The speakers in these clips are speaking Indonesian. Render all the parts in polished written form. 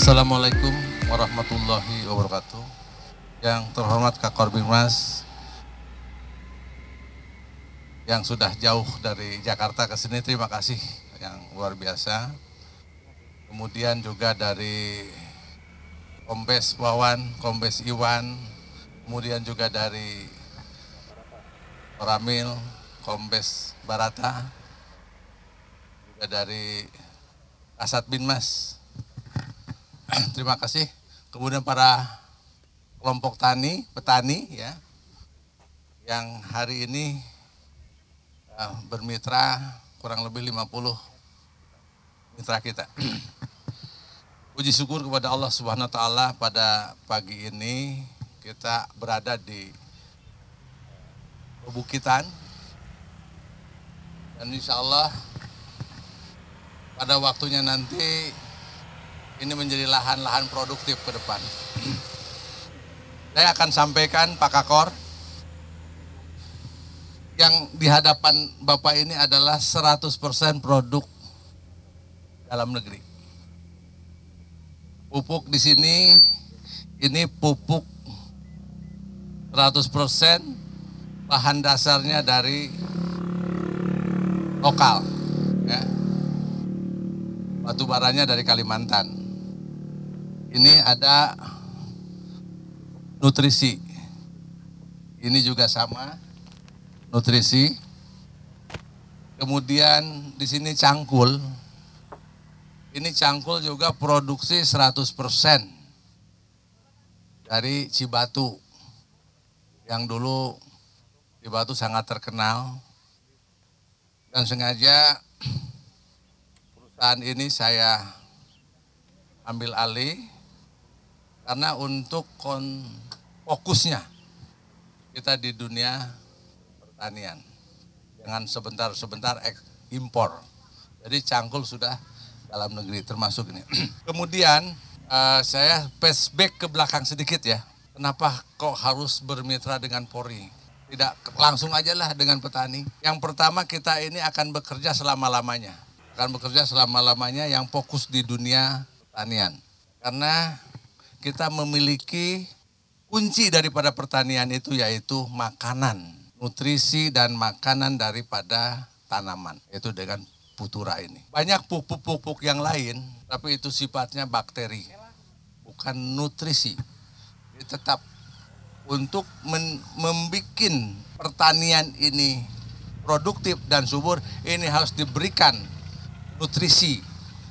Assalamualaikum warahmatullahi wabarakatuh. Yang terhormat Kak Korbinmas yang sudah jauh dari Jakarta ke sini, terima kasih yang luar biasa. Kemudian juga dari Kombes Wawan, Kombes Iwan, kemudian juga dari Ramil, Kombes Barata, juga dari Kasat Binmas. Terima kasih. Kemudian para kelompok petani ya, yang hari ini bermitra, kurang lebih 50 mitra kita. Puji syukur kepada Allah Subhanahu wa taala, pada pagi ini kita berada di Pebukitan, dan insya Allah pada waktunya nanti ini menjadi lahan-lahan produktif ke depan. Saya akan sampaikan Pak Kakor, yang di hadapan Bapak ini adalah 100% produk dalam negeri. Pupuk di sini, ini pupuk 100%, bahan dasarnya dari lokal, ya. Batu baranya dari Kalimantan. Ini ada nutrisi, ini juga sama nutrisi. Kemudian di sini cangkul, ini cangkul juga produksi 100% dari Cibatu, yang dulu Cibatu sangat terkenal, dan sengaja perusahaan ini saya ambil alih karena untuk fokusnya kita di dunia pertanian, jangan sebentar-sebentar impor. Jadi cangkul sudah dalam negeri termasuk ini. Kemudian saya flashback ke belakang sedikit ya. Kenapa kok harus bermitra dengan Polri? Tidak langsung aja lah dengan petani. Yang pertama, kita ini akan bekerja selama-lamanya. Akan bekerja selama-lamanya yang fokus di dunia pertanian. Karena kita memiliki kunci daripada pertanian itu, yaitu makanan, nutrisi dan makanan daripada tanaman, yaitu dengan Futura ini. Banyak pupuk-pupuk yang lain, tapi itu sifatnya bakteri, bukan nutrisi. Jadi tetap untuk membuat pertanian ini produktif dan subur, ini harus diberikan nutrisi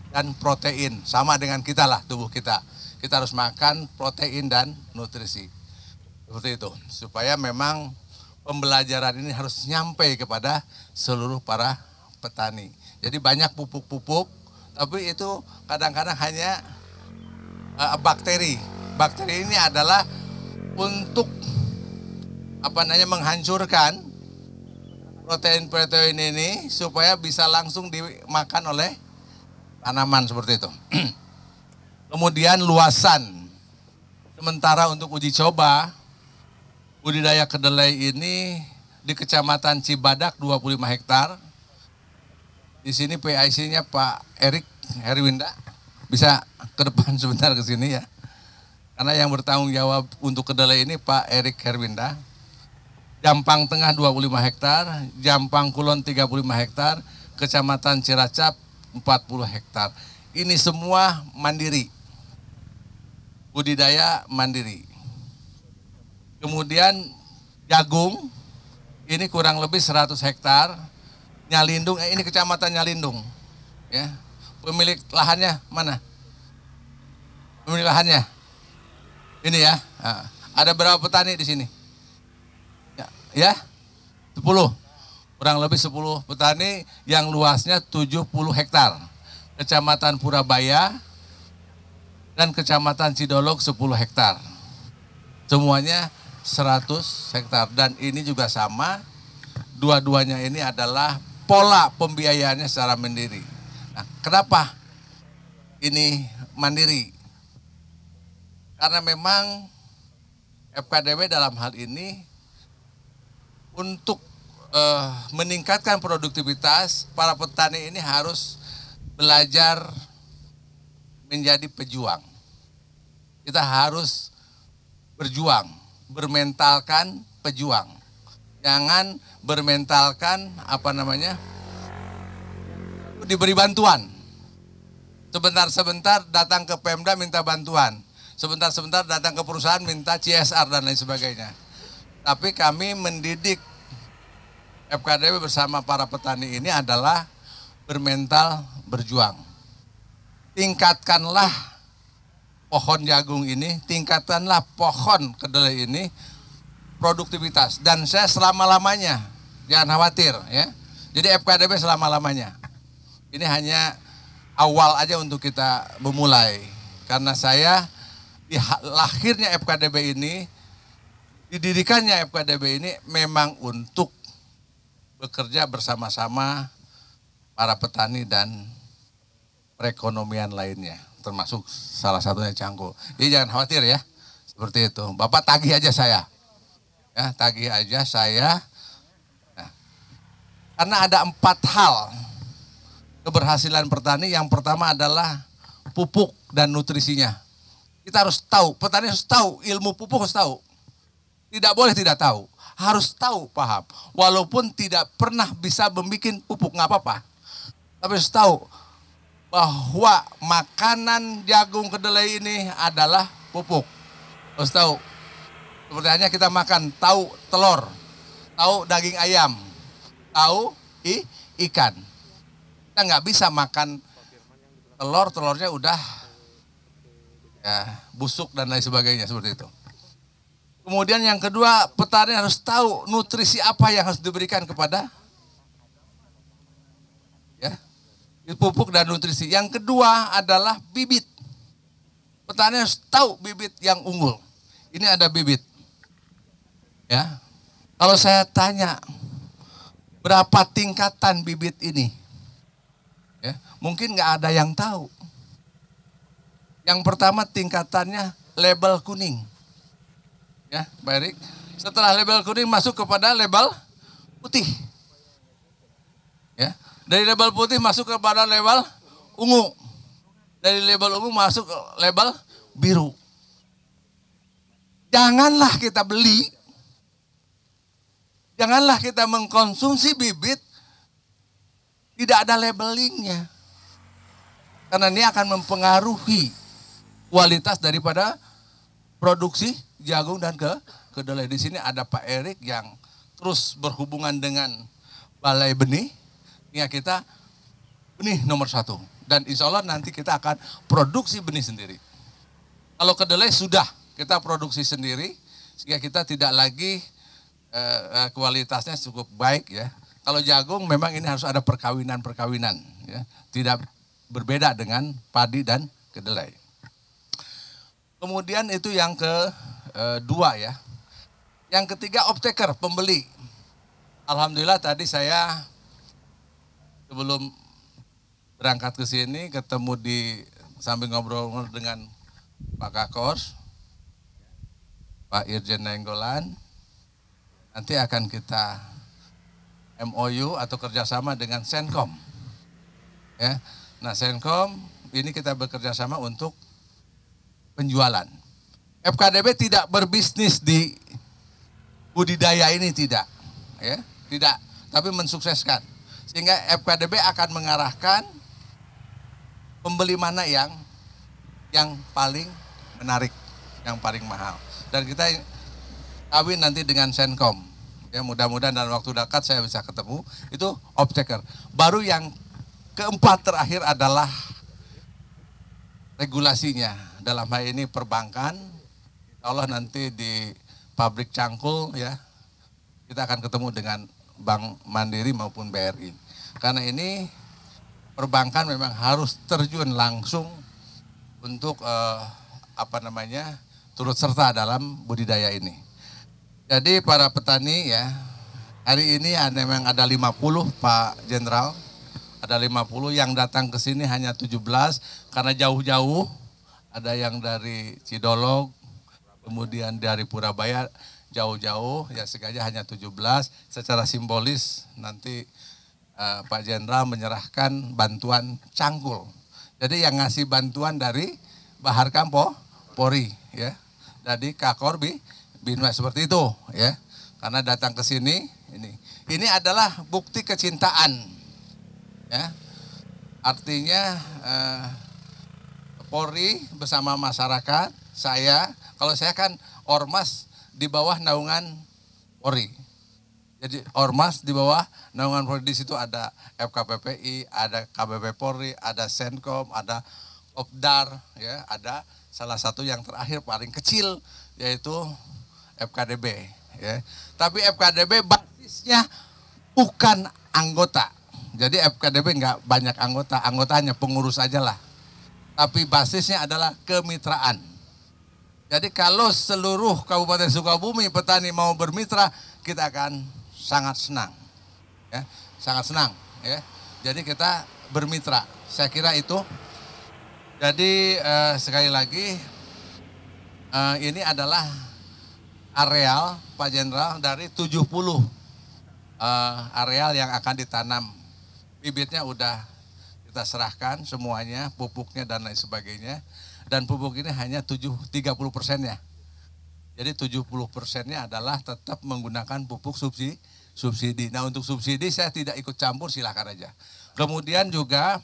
dan protein. Sama dengan kita lah, tubuh kita. Kita harus makan protein dan nutrisi. Seperti itu. Supaya memang pembelajaran ini harus nyampe kepada seluruh para petani. Jadi banyak pupuk-pupuk, tapi itu kadang-kadang hanya bakteri. Bakteri ini adalah untuk menghancurkan protein-protein ini supaya bisa langsung dimakan oleh tanaman, seperti itu. Kemudian luasan, sementara untuk uji coba budidaya kedelai ini di Kecamatan Cibadak 25 hektar. Di sini PIC-nya Pak Erik Herwinda, bisa ke depan sebentar ke sini ya. Karena yang bertanggung jawab untuk kedelai ini Pak Erik Herwinda. Jampang Tengah 25 hektar, Jampang Kulon 35 hektar, Kecamatan Ciracap 40 hektar. Ini semua mandiri, budidaya mandiri. Kemudian jagung, ini kurang lebih 100 hektar. Nyalindung, ini Kecamatan Nyalindung. Ya. Pemilik lahannya mana? Pemilik lahannya? Ini ya. Nah, ada berapa petani di sini? Ya, 10. Kurang lebih 10 petani yang luasnya 70 hektar. Kecamatan Purabaya dan Kecamatan Cidolog 10 hektar. Semuanya 100 hektar. Dan ini juga sama, dua-duanya ini adalah pola pembiayaannya secara mandiri. Nah, kenapa ini mandiri? Karena memang FKDW dalam hal ini untuk meningkatkan produktivitas, para petani ini harus belajar menjadi pejuang. Kita harus berjuang, bermentalkan pejuang. Jangan bermentalkan diberi bantuan. Sebentar-sebentar datang ke Pemda minta bantuan. Sebentar-sebentar datang ke perusahaan minta CSR dan lain sebagainya. Tapi kami mendidik FKDB bersama para petani ini adalah bermental berjuang. Tingkatkanlah pohon jagung ini, tingkatkanlah pohon kedelai ini produktivitas. Dan saya selama-lamanya, jangan khawatir ya. Jadi FKDB selama-lamanya. Ini hanya awal aja untuk kita memulai. Karena saya di lahirnya FKDB ini, didirikannya FKDB ini memang untuk bekerja bersama-sama para petani dan perekonomian lainnya, termasuk salah satunya Cangkul. Jadi jangan khawatir ya, seperti itu. Bapak tagih aja saya, ya tagih aja saya. Nah, karena ada 4 hal keberhasilan petani. Yang pertama adalah pupuk dan nutrisinya. Kita harus tahu, petani harus tahu, ilmu pupuk harus tahu. Tidak boleh tidak tahu. Harus tahu, paham. Walaupun tidak pernah bisa membuat pupuk, nggak apa-apa. Tapi harus tahu bahwa makanan jagung kedelai ini adalah pupuk. Harus tahu. Seperti hanya kita makan tahu telur, tahu daging ayam, tahu ikan. Kita nggak bisa makan telurnya udah ya, busuk dan lain sebagainya seperti itu. Kemudian yang kedua, petani harus tahu nutrisi apa yang harus diberikan kepada ya, pupuk dan nutrisi. Yang kedua adalah bibit. Petani harus tahu bibit yang unggul. Ini ada bibit. Ya. Kalau saya tanya berapa tingkatan bibit ini? Ya, mungkin nggak ada yang tahu. Yang pertama tingkatannya label kuning. Ya, Pak Erik. Setelah label kuning masuk kepada label putih. Ya, dari label putih masuk kepada label ungu. Dari label ungu masuk ke label biru. Janganlah kita beli, janganlah kita mengkonsumsi bibit tidak ada labelingnya. Karena ini akan mempengaruhi kualitas daripada produksi jagung dan kedelai. Di sini ada Pak Erik yang terus berhubungan dengan Balai Benih. Ya, kita benih nomor 1. Dan insya Allah nanti kita akan produksi benih sendiri. Kalau kedelai sudah kita produksi sendiri, sehingga kita tidak lagi kualitasnya cukup baik ya. Kalau jagung memang ini harus ada perkawinan ya. Tidak berbeda dengan padi dan kedelai. Kemudian itu yang kedua ya. Yang ketiga off-taker, pembeli. Alhamdulillah tadi saya sebelum berangkat ke sini ketemu sambil ngobrol dengan Pak Kakors, Pak Irjen Nainggolan. Nanti akan kita MOU atau kerjasama dengan Senkom. Ya. Nah Senkom ini kita bekerja sama untuk penjualan. FKDB tidak berbisnis di budidaya ini tidak, ya, tidak, tapi mensukseskan. Sehingga FKDB akan mengarahkan pembeli mana yang paling menarik, yang paling mahal. Dan kita kawin nanti dengan Senkom. Ya, mudah-mudahan dalam waktu dekat saya bisa ketemu. Itu off-taker. Baru yang keempat terakhir adalah regulasinya. Dalam hal ini perbankan, insya Allah nanti di pabrik Cangkul ya, kita akan ketemu dengan Bank Mandiri maupun BRI. Karena ini perbankan memang harus terjun langsung untuk turut serta dalam budidaya ini. Jadi para petani ya, hari ini memang ada 50 Pak Jenderal, ada 50 yang datang ke sini hanya 17 karena jauh-jauh. Ada yang dari Cidolog, kemudian dari Purabaya jauh-jauh, ya sengaja hanya 17. Secara simbolis nanti Pak Jenderal menyerahkan bantuan cangkul. Jadi yang ngasih bantuan dari Bahar Polri ya. Jadi Kakor Binmas seperti itu ya. Karena datang ke sini ini adalah bukti kecintaan ya. Artinya Polri bersama masyarakat, kalau saya kan ormas di bawah naungan Polri. Jadi ormas di bawah naungan Polri, di situ ada FKPPI, ada KBP Polri, ada Senkom, ada Opdar, ya, ada salah satu yang terakhir paling kecil yaitu FKDB. Ya. Tapi FKDB basisnya bukan anggota. Jadi FKDB nggak banyak anggota, anggotanya pengurus aja lah. Tapi basisnya adalah kemitraan. Jadi kalau seluruh Kabupaten Sukabumi petani mau bermitra, kita akan sangat senang. Ya, sangat senang. Ya. Jadi kita bermitra. Saya kira itu. Jadi sekali lagi ini adalah areal Pak Jenderal dari 70 areal yang akan ditanam. Bibitnya udah kita serahkan semuanya, pupuknya dan lain sebagainya. Dan pupuk ini hanya 30%-nya. Jadi 70%-nya adalah tetap menggunakan pupuk subsidi. Nah untuk subsidi saya tidak ikut campur, silakan aja. Kemudian juga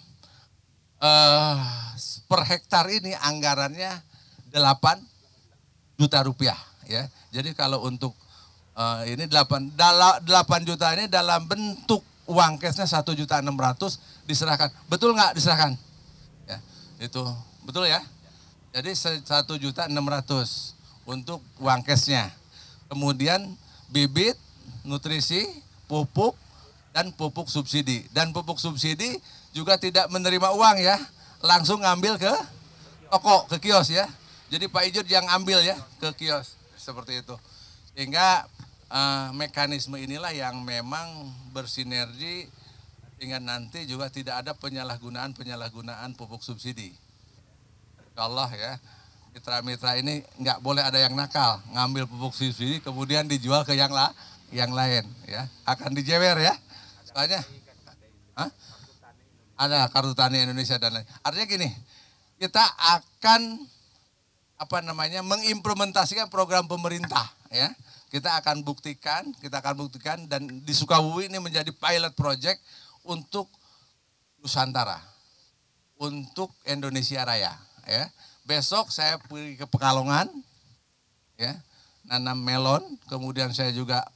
per hektar ini anggarannya 8 juta rupiah. Ya. Jadi kalau untuk ini 8 juta ini dalam bentuk uang cashnya 1.600.000 diserahkan. Betul nggak diserahkan? Ya, itu betul ya. Jadi 1.600.000 untuk uang cashnya. Kemudian bibit, nutrisi, pupuk, dan pupuk subsidi. Dan pupuk subsidi juga tidak menerima uang ya, langsung ngambil ke toko, ke kios ya. Jadi Pak Ijur yang ambil ya ke kios, seperti itu. Sehingga mekanisme inilah yang memang bersinergi sehingga nanti juga tidak ada penyalahgunaan pupuk subsidi. Insya Allah ya, mitra-mitra ini nggak boleh ada yang nakal, ngambil pupuk subsidi kemudian dijual ke yang lain ya, akan dijewer ya. Soalnya ada kartu tani Indonesia dan lain. Artinya gini, kita akan mengimplementasikan program pemerintah ya. Kita akan buktikan dan di Sukabumi ini menjadi pilot project untuk Nusantara, untuk Indonesia Raya. Ya. Besok saya pergi ke Pekalongan, ya, nanam melon. Kemudian saya juga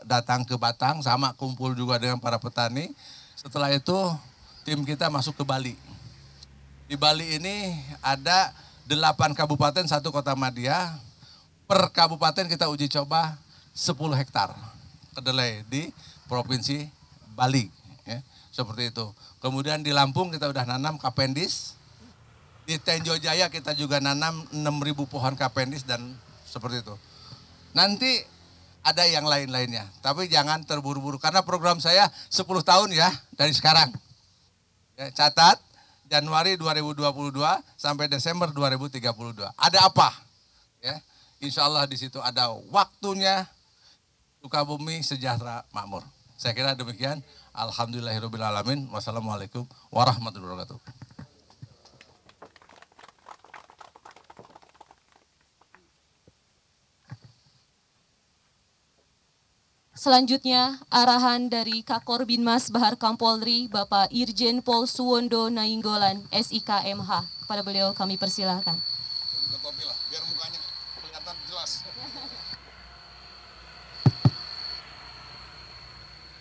datang ke Batang, sama kumpul juga dengan para petani. Setelah itu tim kita masuk ke Bali. Di Bali ini ada 8 kabupaten, 1 kota madya. Per kabupaten kita uji coba 10 hektar kedelai di Provinsi Bali. Ya, seperti itu. Kemudian di Lampung kita udah nanam kapendis. Di Tenjo Jaya kita juga nanam 6.000 pohon kapendis dan seperti itu. Nanti ada yang lain-lainnya. Tapi jangan terburu-buru karena program saya 10 tahun ya dari sekarang. Ya, catat Januari 2022 sampai Desember 2032. Ada apa? Ya, insya Allah di situ ada waktunya Sukabumi sejahtera makmur. Saya kira demikian. Alhamdulillahirrahmanirrahim. Wassalamualaikum warahmatullahi wabarakatuh. Selanjutnya, arahan dari Kakor Binmas Bahar Kampolri, Bapak Irjen Pol Suwondo Nainggolan, SIK MH. Kepada beliau kami persilahkan. Biar mukanya kelihatan jelas.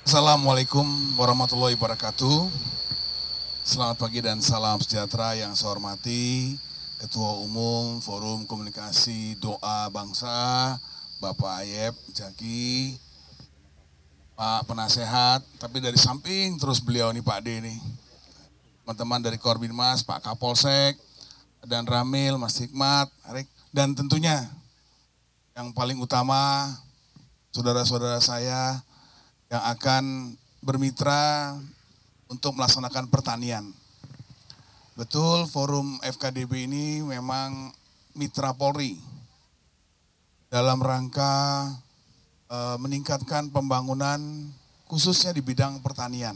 Assalamualaikum warahmatullahi wabarakatuh. Selamat pagi dan salam sejahtera yang saya hormati Ketua Umum Forum Komunikasi Doa Bangsa, Bapak Ayep Jaki, Pak Penasehat, tapi dari samping terus beliau nih Pak D nih. Teman-teman dari Korbinmas, Pak Kapolsek, dan Ramil, Mas Hikmat, Arik, dan tentunya yang paling utama saudara-saudara saya yang akan bermitra untuk melaksanakan pertanian. Betul, forum FKDB ini memang mitra Polri dalam rangka meningkatkan pembangunan khususnya di bidang pertanian.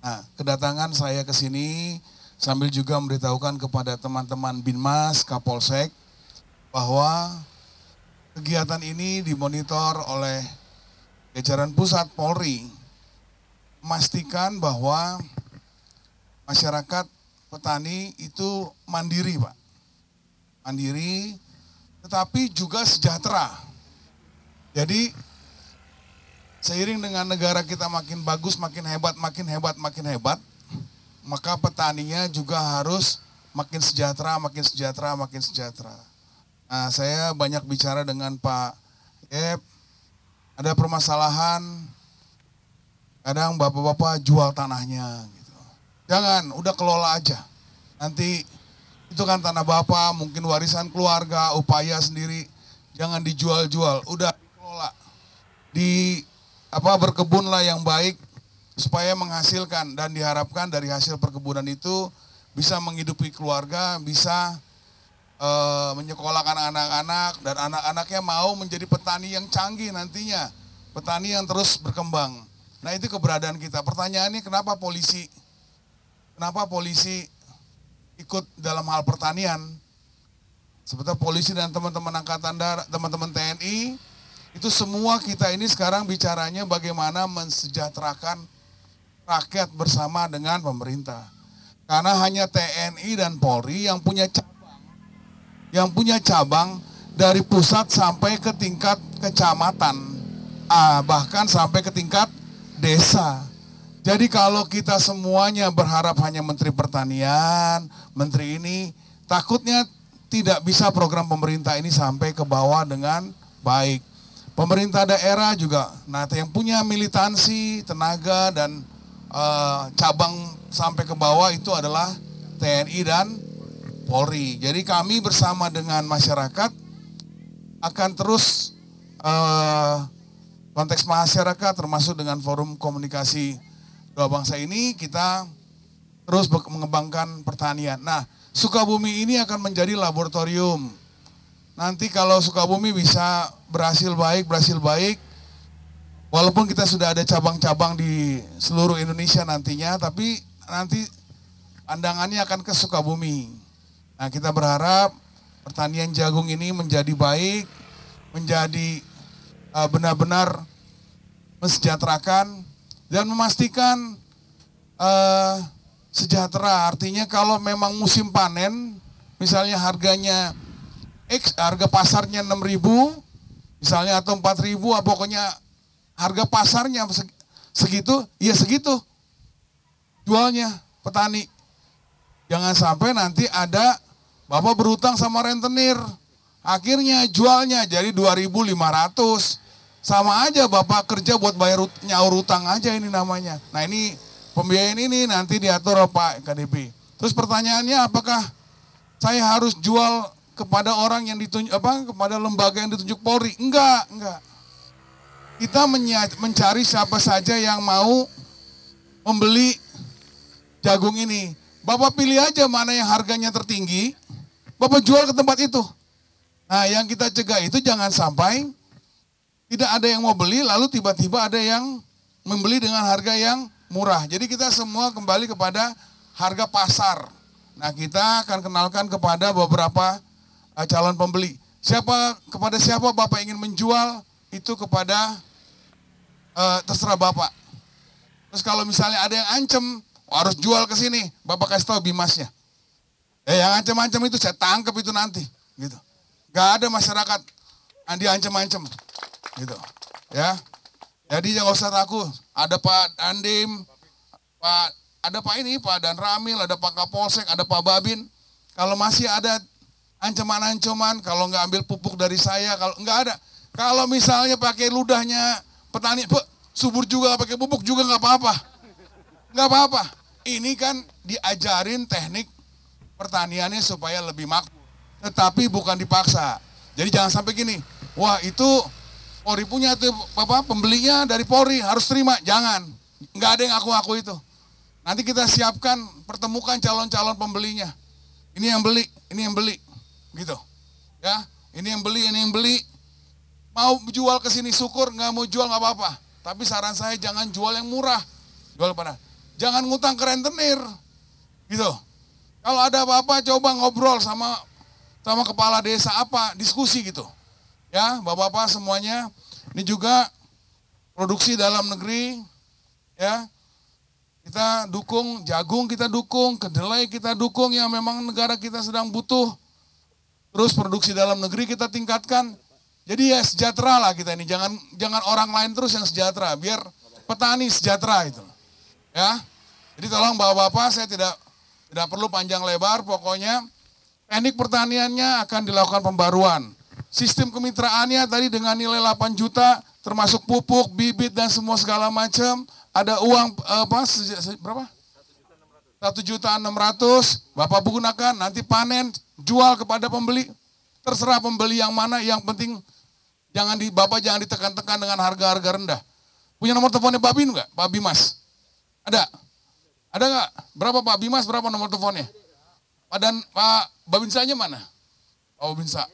Nah, kedatangan saya ke sini sambil juga memberitahukan kepada teman-teman Binmas, Kapolsek, bahwa kegiatan ini dimonitor oleh jajaran pusat Polri, memastikan bahwa masyarakat petani itu mandiri, Pak. Mandiri, tetapi juga sejahtera. Jadi seiring dengan negara kita makin bagus, makin hebat, maka petaninya juga harus makin sejahtera. Nah, saya banyak bicara dengan Pak Yep, ada permasalahan, kadang bapak-bapak jual tanahnya gitu. Jangan, udah kelola aja. Nanti itu kan tanah bapak, mungkin warisan keluarga, upaya sendiri, jangan dijual-jual, udah dikelola. Berkebunlah yang baik supaya menghasilkan, dan diharapkan dari hasil perkebunan itu bisa menghidupi keluarga, bisa menyekolahkan anak-anak, dan anak-anaknya mau menjadi petani yang canggih nantinya, petani yang terus berkembang. Nah, itu keberadaan kita. Pertanyaannya kenapa polisi ikut dalam hal pertanian? Sebetulnya polisi dan teman-teman angkatan darat, teman-teman TNI, itu semua kita ini sekarang bicaranya bagaimana mensejahterakan rakyat bersama dengan pemerintah. Karena hanya TNI dan Polri yang punya cabang dari pusat sampai ke tingkat kecamatan, bahkan sampai ke tingkat desa. Jadi kalau kita semuanya berharap hanya Menteri Pertanian, Menteri ini, takutnya tidak bisa program pemerintah ini sampai ke bawah dengan baik. Pemerintah daerah juga, nah yang punya militansi, tenaga, dan cabang sampai ke bawah itu adalah TNI dan Polri. Jadi kami bersama dengan masyarakat akan terus konteks masyarakat termasuk dengan forum komunikasi Doa Bangsa ini kita terus mengembangkan pertanian. Nah, Sukabumi ini akan menjadi laboratorium. Nanti kalau Sukabumi bisa berhasil baik, walaupun kita sudah ada cabang-cabang di seluruh Indonesia nantinya, tapi nanti pandangannya akan ke Sukabumi. Nah, kita berharap pertanian jagung ini menjadi baik, menjadi benar-benar mensejahterakan dan memastikan sejahtera. Artinya kalau memang musim panen, misalnya harganya X, harga pasarnya 6.000, misalnya atau 4.000, pokoknya harga pasarnya segitu, ya segitu jualnya petani. Jangan sampai nanti ada bapak berutang sama rentenir, akhirnya jualnya jadi 2.500. Sama aja bapak kerja buat bayar nyaur utang aja ini namanya. Nah, ini pembiayaan ini nanti diatur oleh Pak KDP. Terus pertanyaannya, apakah saya harus jual kepada orang yang ditunjuk kepada lembaga yang ditunjuk Polri? Enggak. Kita mencari siapa saja yang mau membeli jagung ini. Bapak pilih aja mana yang harganya tertinggi, Bapak jual ke tempat itu. Nah, yang kita cegah itu jangan sampai tidak ada yang mau beli, lalu tiba-tiba ada yang membeli dengan harga yang murah. Jadi kita semua kembali kepada harga pasar. Nah, kita akan kenalkan kepada beberapa calon pembeli. Kepada siapa Bapak ingin menjual, itu kepada terserah Bapak. Terus kalau misalnya ada yang ancam, harus jual ke sini, Bapak kasih tahu bimasnya. Yang ancam-ancam itu saya tangkap itu nanti, gitu. Gak ada masyarakat yang diancam-ancam, gitu. Ya, jadi jangan usah takut. Ada Pak Dandim, ada Pak Dan Ramil, ada Pak Kapolsek, ada Pak Babin. Kalau masih ada ancaman-ancaman, kalau nggak ambil pupuk dari saya, kalau nggak ada. Kalau misalnya pakai ludahnya petani, subur juga pakai pupuk juga nggak apa-apa, nggak apa-apa. Ini kan diajarin teknik pertaniannya supaya lebih makmur, tetapi bukan dipaksa. Jadi jangan sampai gini, wah itu Polri punya tuh pembelinya dari Polri harus terima, jangan. Nggak ada yang aku itu. Nanti kita siapkan, pertemukan calon-calon pembelinya. Ini yang beli, gitu. Ya, ini yang beli. Mau jual ke sini syukur, nggak mau jual nggak apa-apa. Tapi saran saya jangan jual yang murah, jual pada. Jangan ngutang ke rentenir, gitu. Kalau ada apa-apa coba ngobrol sama sama kepala desa apa, diskusi gitu. Ya, Bapak-bapak semuanya, ini juga produksi dalam negeri, ya. Kita dukung, jagung kita dukung, kedelai kita dukung yang memang negara kita sedang butuh. Terus produksi dalam negeri kita tingkatkan. Jadi ya sejahtera lah kita ini, jangan orang lain terus yang sejahtera, biar petani sejahtera itu. Ya. Jadi tolong Bapak-bapak, saya tidak perlu panjang lebar, pokoknya teknik pertaniannya akan dilakukan pembaruan. Sistem kemitraannya tadi dengan nilai 8 juta, termasuk pupuk, bibit dan semua segala macam. Ada uang berapa? 1.600.000, Bapak gunakan, nanti panen, jual kepada pembeli. Terserah pembeli yang mana, yang penting Bapak jangan ditekan-tekan dengan harga-harga rendah. Punya nomor teleponnya Pak Bin nggak? Pak Bimas? Ada? Ada nggak? Berapa Pak Bimas, berapa nomor teleponnya? Pak Babinsanya mana? Pak Babinsa.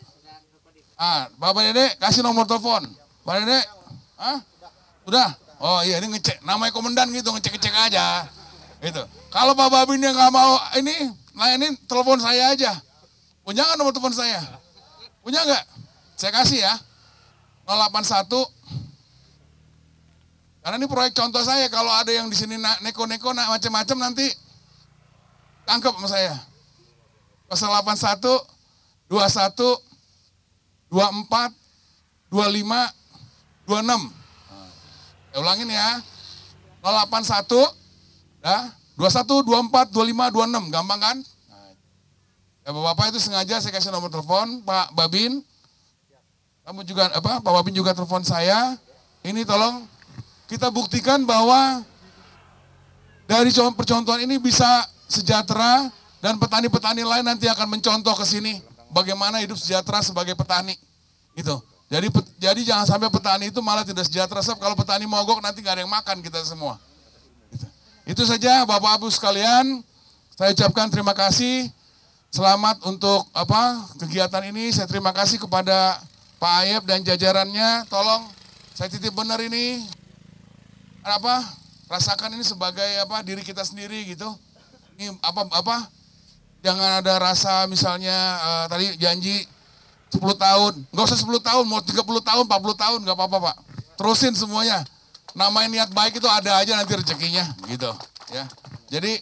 Bapak Dede kasih nomor telepon. Pak Dede? Sudah? Oh iya, ini ngecek. Namanya komandan gitu, ngecek-ngecek aja. Gitu. Kalau Pak Babin yang nggak mau ini telepon saya aja. Punya nggak nomor telepon saya? Punya nggak? Saya kasih ya. 081. Karena ini proyek contoh saya. Kalau ada yang di sini neko-neko macam-macam nanti tangkap sama saya. 081 21 24 25 26. Saya ulangin ya. 081 ya, 21 24 25 26. Gampang kan? Ya Bapak itu sengaja saya kasih nomor telepon Pak Babin. Kamu juga Pak Babin juga telepon saya. Ini tolong kita buktikan bahwa dari percontohan ini bisa sejahtera dan petani-petani lain nanti akan mencontoh ke sini bagaimana hidup sejahtera sebagai petani. Gitu. Jadi jangan sampai petani itu malah tidak sejahtera, sebab kalau petani mogok nanti nggak ada yang makan kita semua. Gitu. Itu saja Bapak Ibu sekalian, saya ucapkan terima kasih, selamat untuk kegiatan ini. Saya terima kasih kepada Pak Ayep dan jajarannya. Tolong saya titip benar ini, rasakan ini sebagai diri kita sendiri gitu. Ini jangan ada rasa misalnya tadi janji 10 tahun, nggak usah 10 tahun, mau 30 tahun, 40 tahun, nggak apa-apa Pak. Terusin semuanya. Namanya niat baik itu ada aja nanti rezekinya, gitu. Ya. Jadi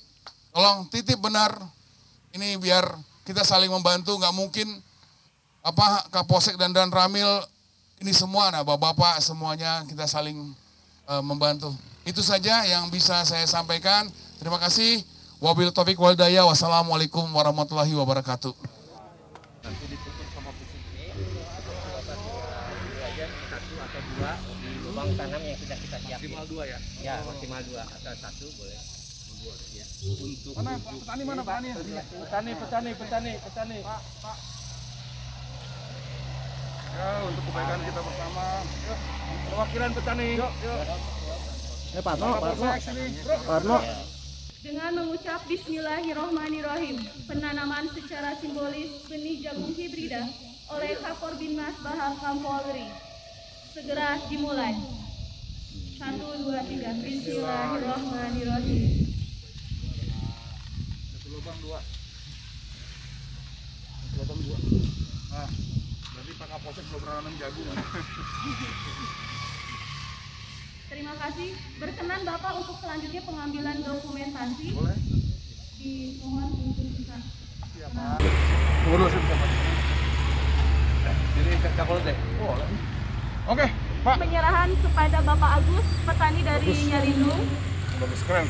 tolong titip benar, ini biar kita saling membantu, nggak mungkin Kapolsek dan Ramil ini semua, bapak-bapak semuanya kita saling membantu. Itu saja yang bisa saya sampaikan. Terima kasih. Wabil taufiq wal hidayah. Wassalamualaikum warahmatullahi wabarakatuh. Di lubang tanam yang sudah kita siapin. Maksimal 2 ya? Ya, maksimal 2 atau 1 boleh. Ya. Untuk Petani mana petani? petani. Pak. Ya, untuk kebaikan kita bersama. Yuk. Perwakilan petani. Yuk. Pak Arno. Dengan mengucap Bismillahirrohmanirrohim, penanaman secara simbolis benih jagung hibrida oleh Kakor Binmas Bahar Kampolri segera dimulai. 1, 2, 3. Bismillahirrohmanirrohim. Satu lubang 2. Nah, berarti Pak Kapolsek belum pernah nanam jagung. Terima kasih. Berkenan Bapak untuk selanjutnya pengambilan dokumentasi. Boleh. Dimohon untuk bisa. Siap, Pak. Ngurusin Pak. Jadi Kapolsek. Boleh. Oke, Pak. Penyerahan kepada Bapak Agus, petani dari Nyarindung. Bagus, keren.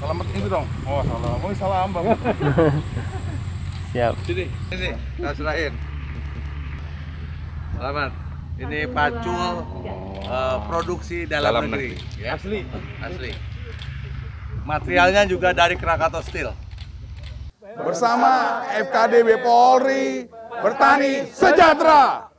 Selamat itu dong. Oh, salam. Oh, salam, Bang. Siap. Sini, kita serahin. Selamat. Ini pacul produksi dalam negeri. Ya. Asli. Materialnya juga dari Krakatau Steel. Bersama FKDB Polri, bertani sejahtera.